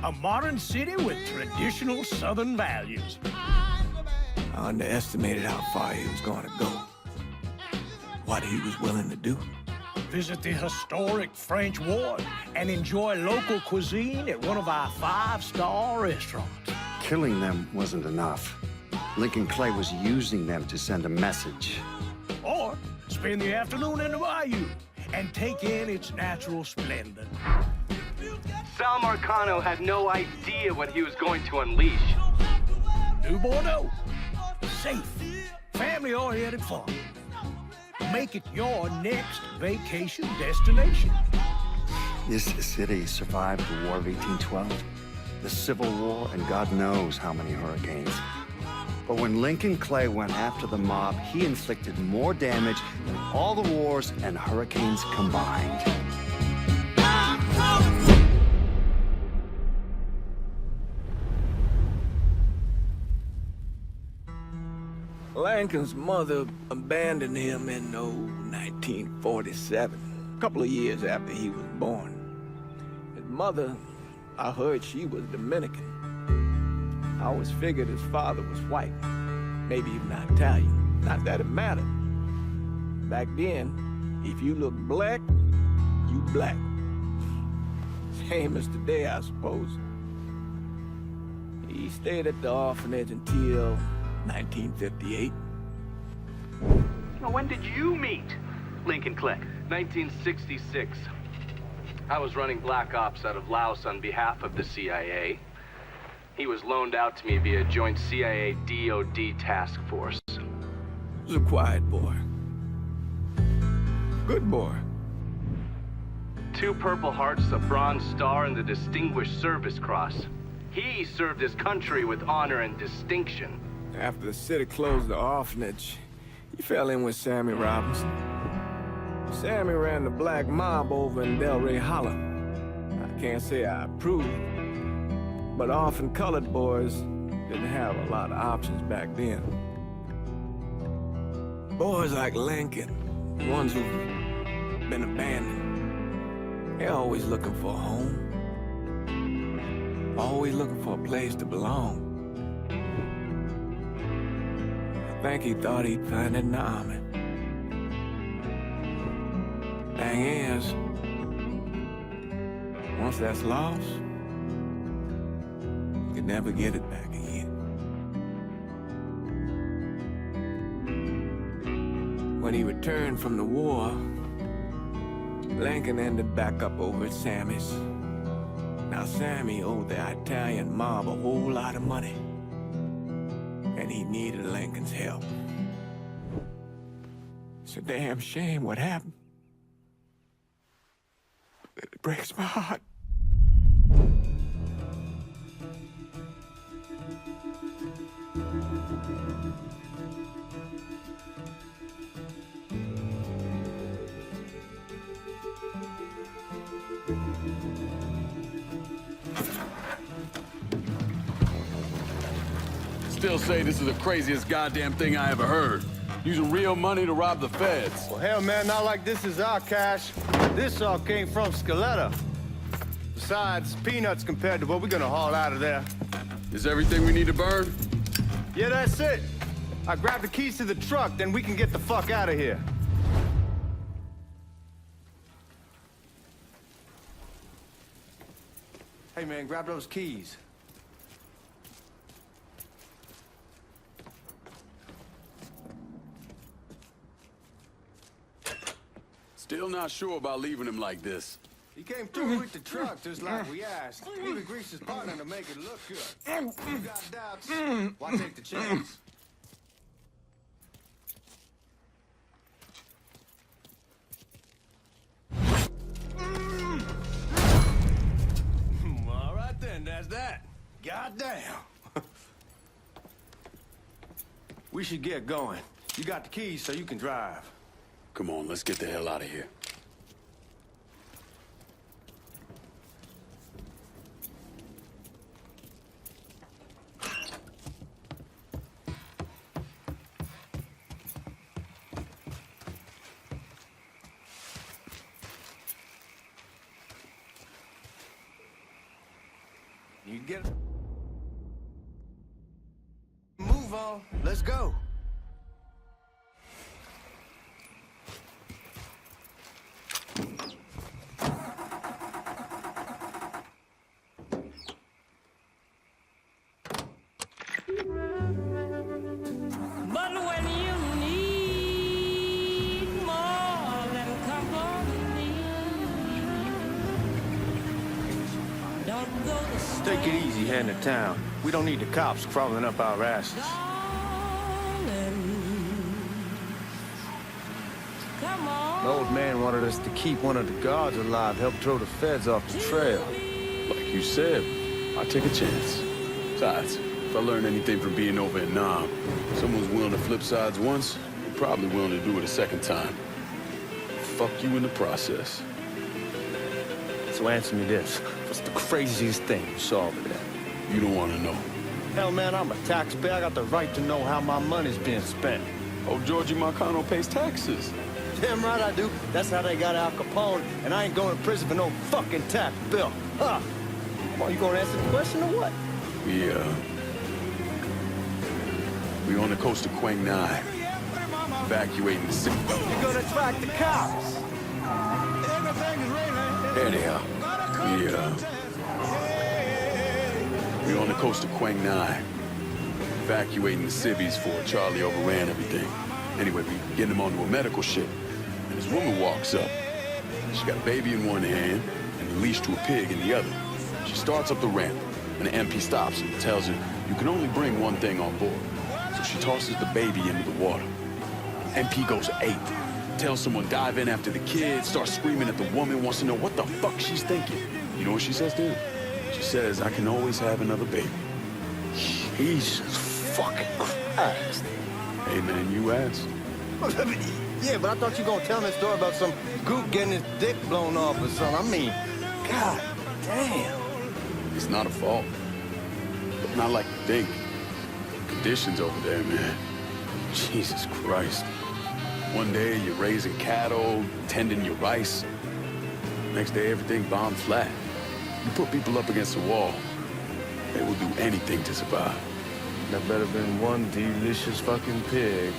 A modern city with traditional Southern values. I underestimated how far he was going to go. What he was willing to do. Visit the historic French Ward and enjoy local cuisine at one of our 5-star restaurants. Killing them wasn't enough. Lincoln Clay was using them to send a message. Or spend the afternoon in the bayou and take in its natural splendor. Sal Marcano had no idea what he was going to unleash. New Bordeaux. Safe, family-oriented fun. Make it your next vacation destination. This city survived the War of 1812, the Civil War, and God knows how many hurricanes. But when Lincoln Clay went after the mob, he inflicted more damage than all the wars and hurricanes combined. Lincoln's mother abandoned him in 1947, a couple of years after he was born. His mother, I heard she was Dominican. I always figured his father was white, maybe even Italian. Not that it mattered. Back then, if you looked black, you black. Same as today, I suppose. He stayed at the orphanage until 1958. Now, when did you meet Lincoln Clay? 1966. I was running Black Ops out of Laos on behalf of the CIA. He was loaned out to me via joint CIA-DOD task force. He was a quiet boy. Good boy. 2 Purple Hearts, a Bronze Star, and the Distinguished Service Cross. He served his country with honor and distinction. After the city closed the orphanage, he fell in with Sammy Robinson. Sammy ran the black mob over in Delray Hollow. I can't say I approved, but orphan colored boys didn't have a lot of options back then. Boys like Lincoln, ones who've been abandoned, they're always looking for a home. Always looking for a place to belong. I think he thought he'd find it in the army. Thing is, once that's lost, you can never get it back again. When he returned from the war, Lincoln ended back up over at Sammy's, Now, Sammy owed the Italian mob a whole lot of money. And he needed Lincoln's help. It's a damn shame what happened. It breaks my heart. Still say this is the craziest goddamn thing I ever heard. Using real money to rob the feds. Well, hell, man, not like this is our cash. This all came from Scaletta. Besides, peanuts compared to what we're gonna haul out of there. Is everything we need to burn? Yeah, that's it. I grab the keys to the truck, then we can get the fuck out of here. Hey, man, grab those keys. Still not sure about leaving him like this. He came through with the truck just like we asked. Even greased his partner to make it look good. You got doubts? Why take the chance? All right then, that's that. Goddamn. We should get going. You got the keys so you can drive. Come on, let's get the hell out of here. You get it. Move on. Let's go. But when you need more than company, don't go to Take it easy heading to town. We don't need the cops crawling up our asses. Come on. The old man wanted us to keep one of the guards alive, help throw the feds off the trail. Like you said, I'll take a chance. Besides, if I learn anything from being over in Nam, someone's willing to flip sides once, they're probably willing to do it a second time. Fuck you in the process. So answer me this. What's the craziest thing you saw over there? You don't want to know. Hell, man, I'm a taxpayer. I got the right to know how my money's being spent. Oh, Georgie Marcano pays taxes. Damn right I do. That's how they got Al Capone, and I ain't going to prison for no fucking tax bill. Huh? Come on, you gonna answer the question or what? We on the coast of Quang Nai, evacuating the city. You're gonna track the cops. Anyhow, we on the coast of Quang Nai, evacuating the civvies for Charlie overran everything. Anyway, we getting him onto a medical ship, and this woman walks up. She got a baby in one hand and a leash to a pig in the other. She starts up the ramp, and the MP stops and tells her, you can only bring one thing on board. So she tosses the baby into the water. MP goes ape, tells someone dive in after the kid, starts screaming at the woman, wants to know what the fuck she's thinking. You know what she says to him? She says, I can always have another baby. Jesus fucking Christ. Hey man, you asked. Yeah, but I thought you were gonna tell me a story about some gook getting his dick blown off or something. I mean, God damn. It's not a fault. But not like you think. Conditions over there, man. Jesus Christ. One day you're raising cattle, tending your rice. Next day everything bombed flat. You put people up against a wall, they will do anything to survive. That better been one delicious fucking pig.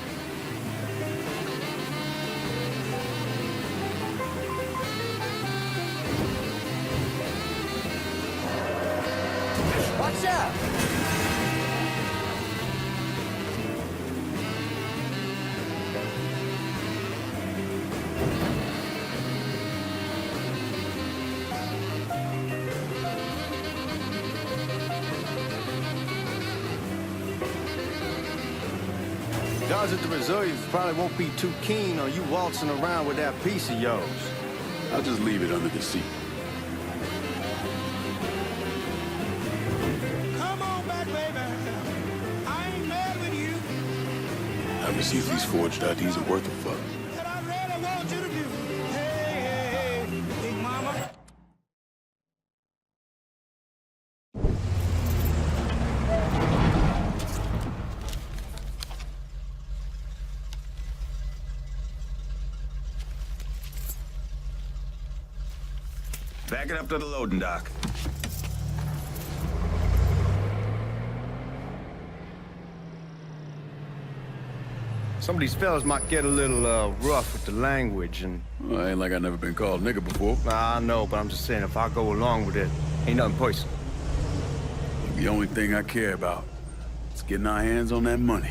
Watch out! Guards at the reserve probably won't be too keen on you waltzing around with that piece of yours. I'll just leave it under the seat. Come on back, baby. I ain't mad with you. Let me see if these forged IDs are worth a fuck. That I really want you to do. Hey, big mama. Back it up to the loading dock. Some of these fellas might get a little rough with the language, and Well, ain't like I never been called nigga before. I know, but I'm just saying if I go along with it, ain't nothing personal. The only thing I care about is getting our hands on that money.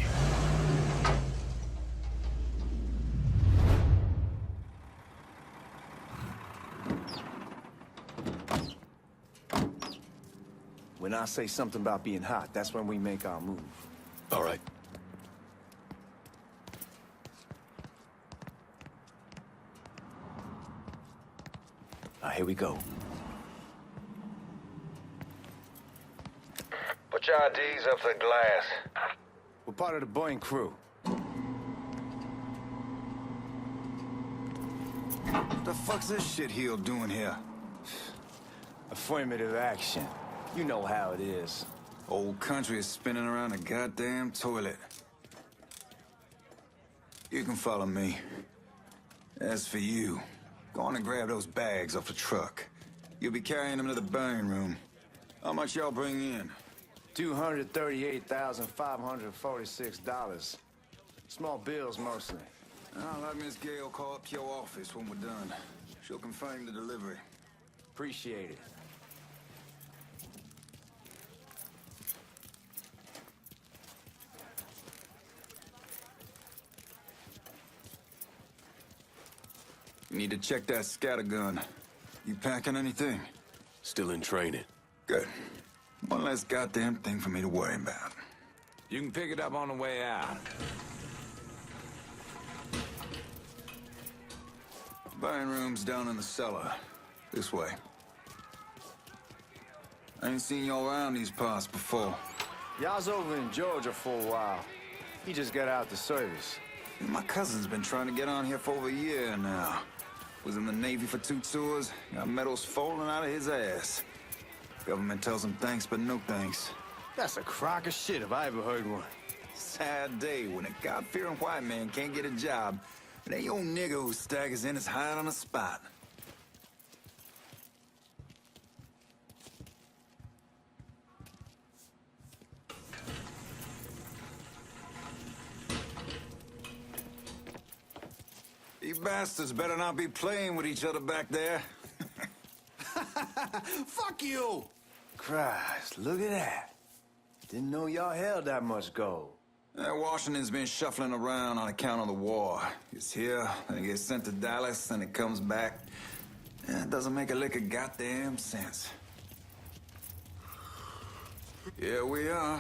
When I say something about being hot, that's when we make our move. All right. Now, here we go. Put your IDs up to the glass. We're part of the Boeing crew. What the fuck's this shitheel doing here? Affirmative action. You know how it is. Old country is spinning around a goddamn toilet. You can follow me. As for you, go on and grab those bags off the truck. You'll be carrying them to the burn room. How much y'all bring in? $238,546. Small bills, mostly. I'll have Miss Gale call up your office when we're done. She'll confirm the delivery. Appreciate it. You need to check that scattergun. You packing anything? Still in training. Good. One less goddamn thing for me to worry about. You can pick it up on the way out. Burn room's down in the cellar. This way. I ain't seen y'all around these parts before. Y'all's over in Georgia for a while. He just got out the service. My cousin's been trying to get on here for over a year now. Was in the Navy for 2 tours, got medals falling out of his ass. Government tells him thanks, but no thanks. That's a crock of shit if I ever heard one. Sad day when a God-fearing white man can't get a job, and that old nigga who staggers in is hired on the spot. You bastards better not be playing with each other back there. Fuck you! Christ, look at that. Didn't know y'all held that much gold. Washington's been shuffling around on account of the war. It's here, then it gets sent to Dallas, then it comes back. It doesn't make a lick of goddamn sense. Here we are.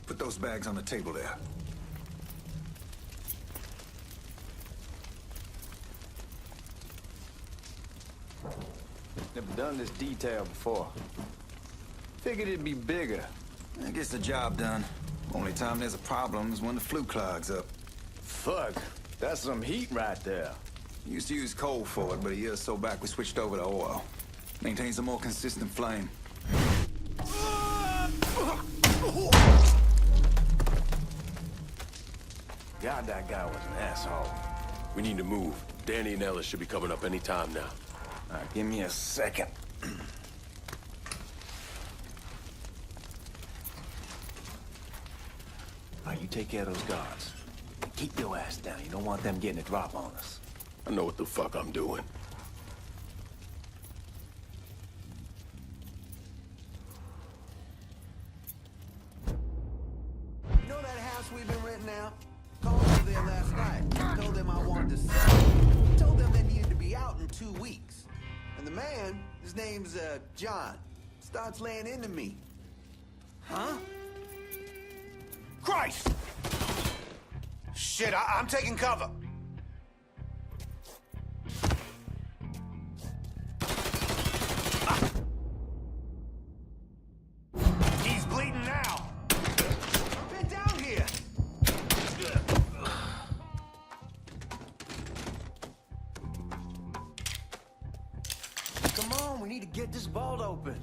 Put those bags on the table there. Never done this detail before. Figured it'd be bigger. That gets the job done. Only time there's a problem is when the flue clogs up. Fuck, that's some heat right there. Used to use coal for it, but a year or so back we switched over to oil. Maintains a more consistent flame. God, that guy was an asshole. We need to move. Danny and Ellis should be coming up any time now. All right, give me a second. All right, you take care of those guards. Keep your ass down. You don't want them getting a drop on us. I know what the fuck I'm doing. You know that house we've been renting out? Called over there last night. Told them I wanted to sell. Told them they needed to be be out in 2 weeks. And the man, his name's, John, starts laying into me. Huh? Christ! Shit, I'm taking cover. He's bleeding now. Get down here! Come on, we need to get this vault open.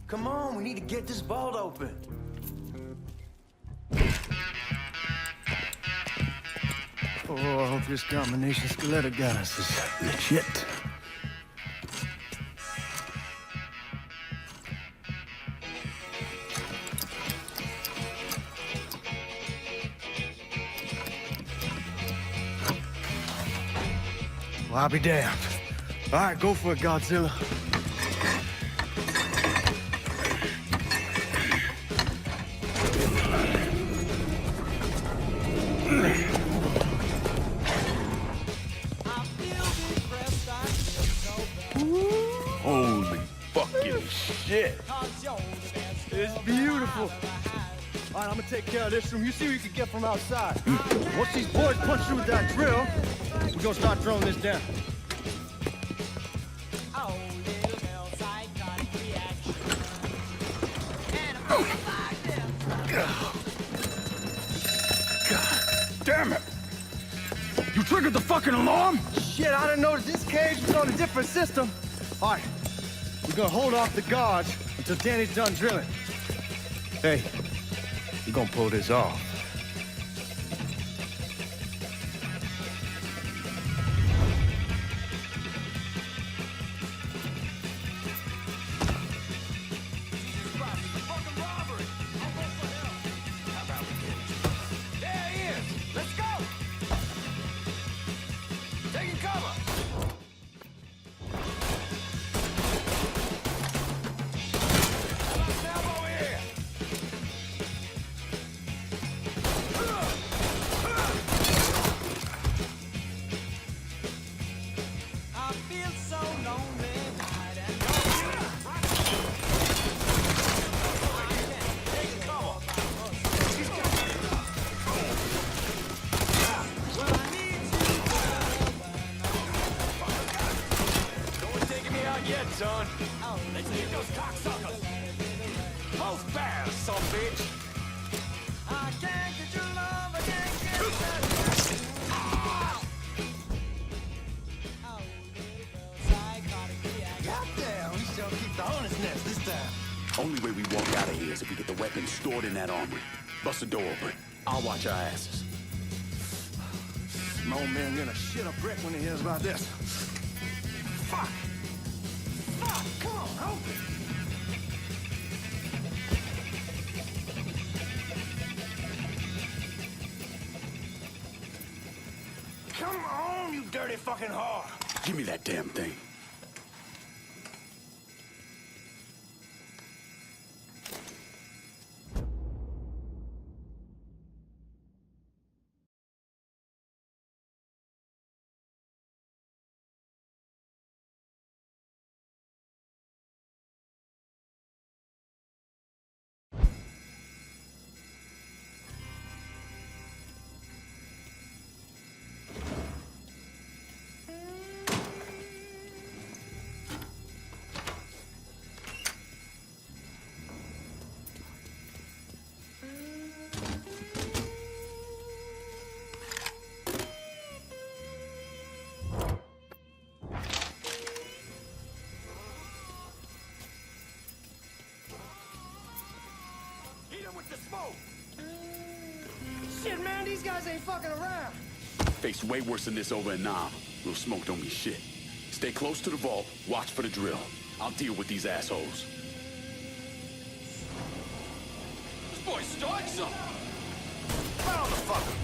Come on, we need to get this vault open. Oh, I hope this combination Skeletor got us is legit. Well, I'll be damned. All right, go for it, Godzilla. Holy fucking shit. It's beautiful. All right, I'm gonna take care of this room. You see what you can get from outside. Once these boys punch through with that drill, we're gonna start throwing this down. Damn it! You triggered the fucking alarm? Shit, I didn't notice this cage was on a different system. All right, we're gonna hold off the guards until Danny's done drilling. Hey, we're gonna pull this off. Son. Let's get those cocksuckers. Both fast, son bitch. I can't get your love, I can't get Goddamn, we shall keep the hornet's nest this time. Only way we walk out of here is if we get the weapons stored in that armory. Bust the door open. I'll watch our asses. My old man gonna shit a brick when he hears about this. Fuck! Fuck! Come on, help me! Come on, you dirty fucking whore. Give me that damn thing. With the smoke. Shit, man, these guys ain't fucking around. Face way worse than this over in Nam. Little smoke don't mean shit. Stay close to the vault, watch for the drill. I'll deal with these assholes. This boy's starting something. Motherfucker.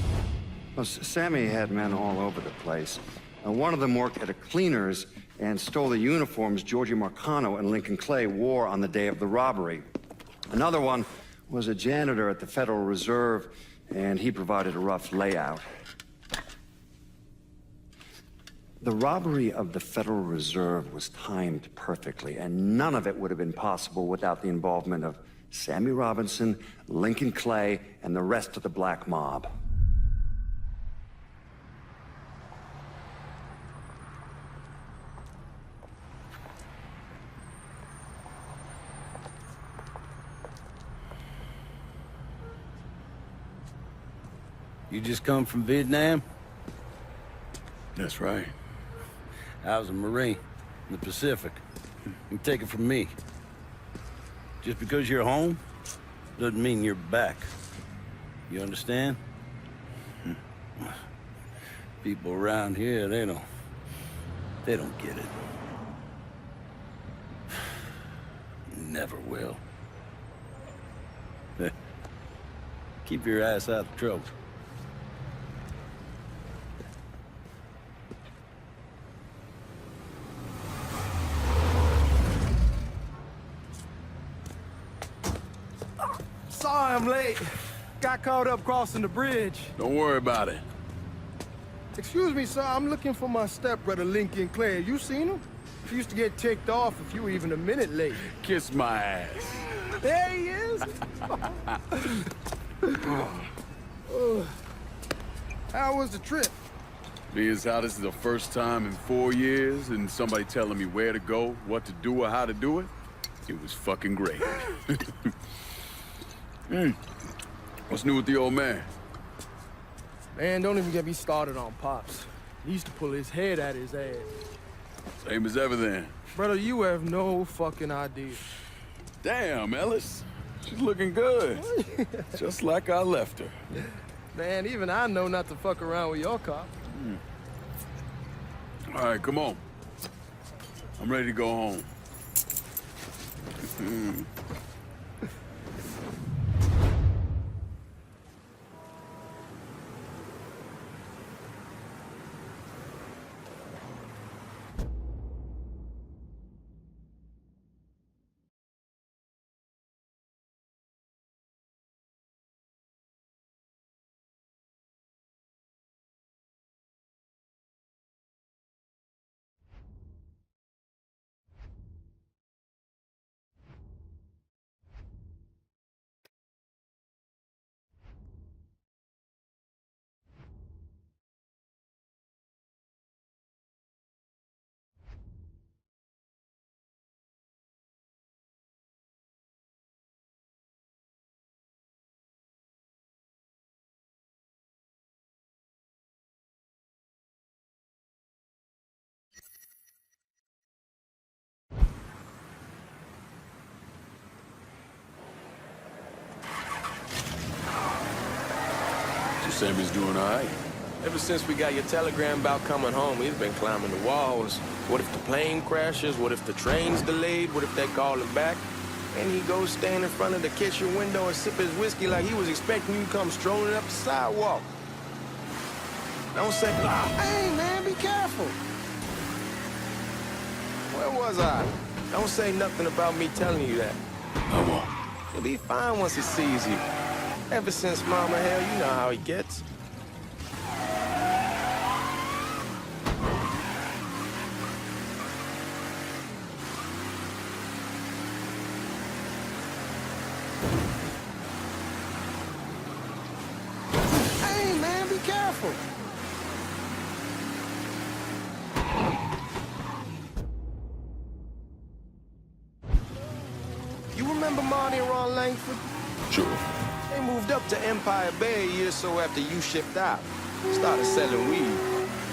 Well, Sammy had men all over the place. One of them worked at a cleaner's and stole the uniforms Georgie Marcano and Lincoln Clay wore on the day of the robbery. Another one was a janitor at the Federal Reserve, and he provided a rough layout. The robbery of the Federal Reserve was timed perfectly, and none of it would have been possible without the involvement of Sammy Robinson, Lincoln Clay, and the rest of the Black Mob. You just come from Vietnam? That's right. I was a Marine in the Pacific. You take it from me. Just because you're home doesn't mean you're back. You understand? People around here, they don't get it. Never will. Keep your ass out of trouble. Sorry I'm late. Got caught up crossing the bridge. Don't worry about it. Excuse me, sir. I'm looking for my stepbrother, Lincoln Clay. You seen him? He used to get ticked off if you were even a minute late. Kiss my ass. There he is. How was the trip? Being as how this is the first time in 4 years and somebody telling me where to go, what to do, or how to do it, it was fucking great. What's new with the old man? Man, don't even get me started on Pops. He used to pull his head out his ass. Same as ever then. Brother, you have no fucking idea. Damn, Ellis. She's looking good. Just like I left her. Man, even I know not to fuck around with your cop. All right, come on. I'm ready to go home. Sammy's doing all right. Ever since we got your telegram about coming home, he's been climbing the walls. What if the plane crashes? What if the train's delayed? What if they call him back? And he goes stand in front of the kitchen window and sip his whiskey like he was expecting you to come strolling up the sidewalk. Don't say, hey, man, be careful. Where was I? Don't say nothing about me telling you that. I won't. He'll be fine once he sees you. Ever since Mama, hell, you know how he gets. Hey, man, be careful. You remember Marty and Ron Langford? Sure. They moved up to Empire Bay a year or so after you shipped out. Started selling weed.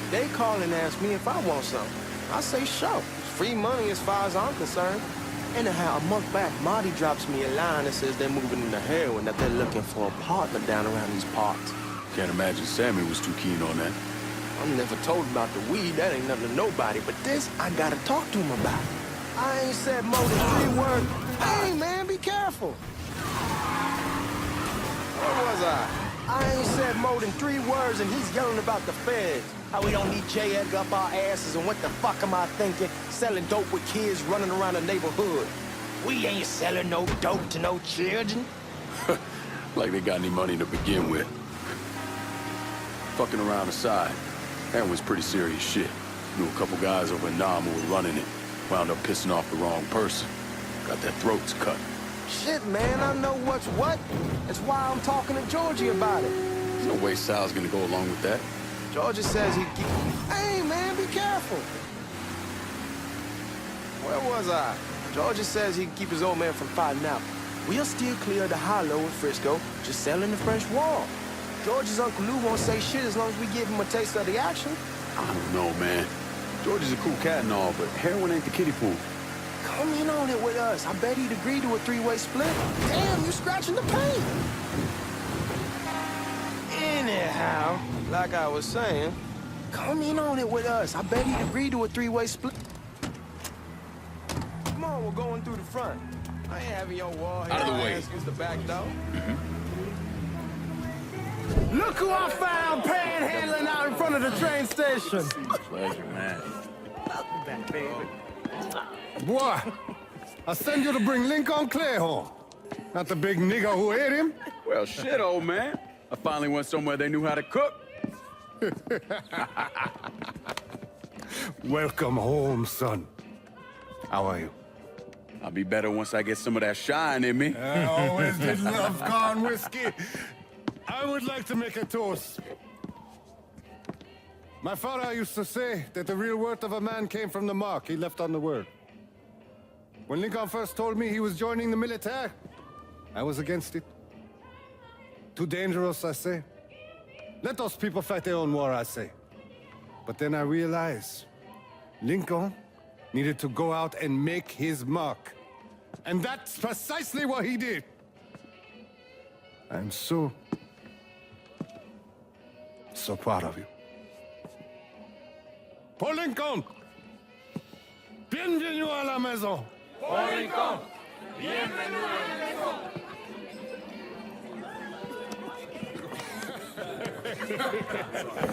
They call and ask me if I want something. I say, sure. It's free money as far as I'm concerned. Anyhow, a month back, Marty drops me a line that says they're moving into heroin, that they're looking for a partner down around these parts. Can't imagine Sammy was too keen on that. I'm never told about the weed. That ain't nothing to nobody. But this, I gotta talk to him about. I ain't said more than 3 words. Hey, man, be careful. Where was I? I ain't said more than 3 words and he's yelling about the feds. How we don't need J. Edgar up our asses, and what the fuck am I thinking? Selling dope with kids running around the neighborhood. We ain't selling no dope to no children. Like they got any money to begin with. Fucking around aside, that was pretty serious shit. Knew a couple guys over in Nam who were running it. Wound up pissing off the wrong person. Got their throats cut. Shit, man, I know what's what. That's why I'm talking to Georgie about it. There's no way Sal's gonna go along with that. Georgie says he'd keep... Hey, man, be careful. Where was I? Georgie says he'd keep his old man from fighting out. We'll steer clear of the hollow in Frisco, just selling the French Wall. George's Uncle Lou won't say shit as long as we give him a taste of the action. I don't know, man. George is a cool cat and all, but heroin ain't the kiddie pool. Come in on it with us. I bet he'd agree to a 3-way split. Damn, you're scratching the paint. Anyhow, like I was saying, come in on it with us. I bet he'd agree to a 3-way split. Come on, we're going through the front. I ain't having your wall here. Out of the way. Use the back door. Look who I found panhandling out in front of the train station. Pleasure, man. Welcome back, baby. Boy, I send you to bring Lincoln Clay home. Not the big nigger who ate him. Well, shit, old man. I finally went somewhere they knew how to cook. Welcome home, son. How are you? I'll be better once I get some of that shine in me. I always did love corn whiskey. I would like to make a toast. My father used to say that the real worth of a man came from the mark he left on the world. When Lincoln first told me he was joining the military, I was against it. Too dangerous, I say. Let those people fight their own war, I say. But then I realized Lincoln needed to go out and make his mark. And that's precisely what he did. I'm so proud of you. Paul Lincoln! Bienvenue à la maison! Paul Lincoln, bienvenue à la maison.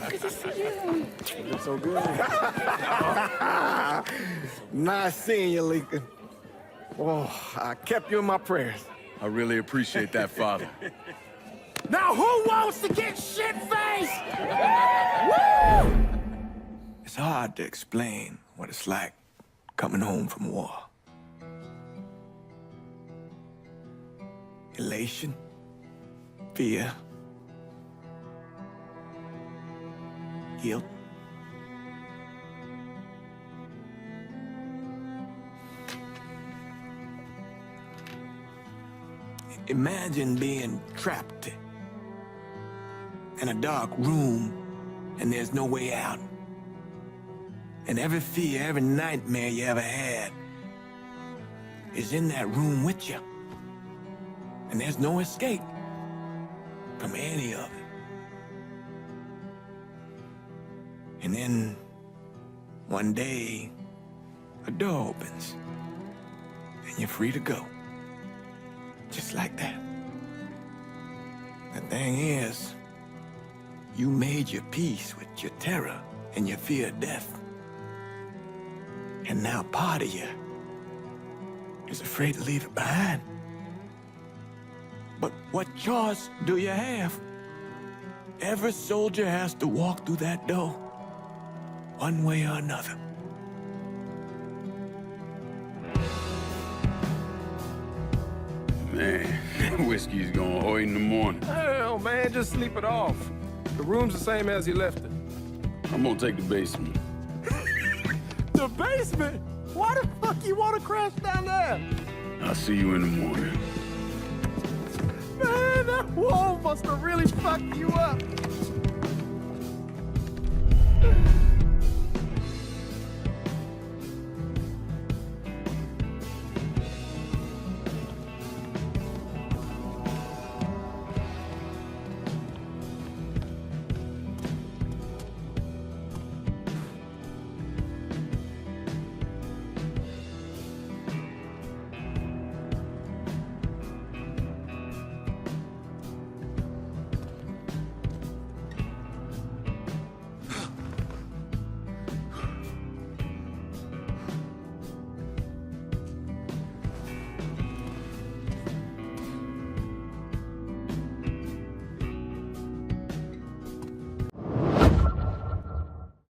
Good to see you. You're so good. Nice seeing you, Lincoln. Oh, I kept you in my prayers. I really appreciate that, Father. Now who wants to get shit-faced? It's hard to explain what it's like coming home from war. Elation, fear, guilt. Imagine being trapped in a dark room and there's no way out. And every fear, every nightmare you ever had is in that room with you. And there's no escape from any of it. And then one day, a door opens and you're free to go. Just like that. The thing is, you made your peace with your terror and your fear of death. And now part of you is afraid to leave it behind. But what choice do you have? Every soldier has to walk through that door, one way or another. Man, whiskey's going hoy in the morning. Hell, man, just sleep it off. The room's the same as you left it. I'm gonna take the basement. The basement? Why the fuck you want to crash down there? I'll see you in the morning. Man, that wall must have really fucked you up.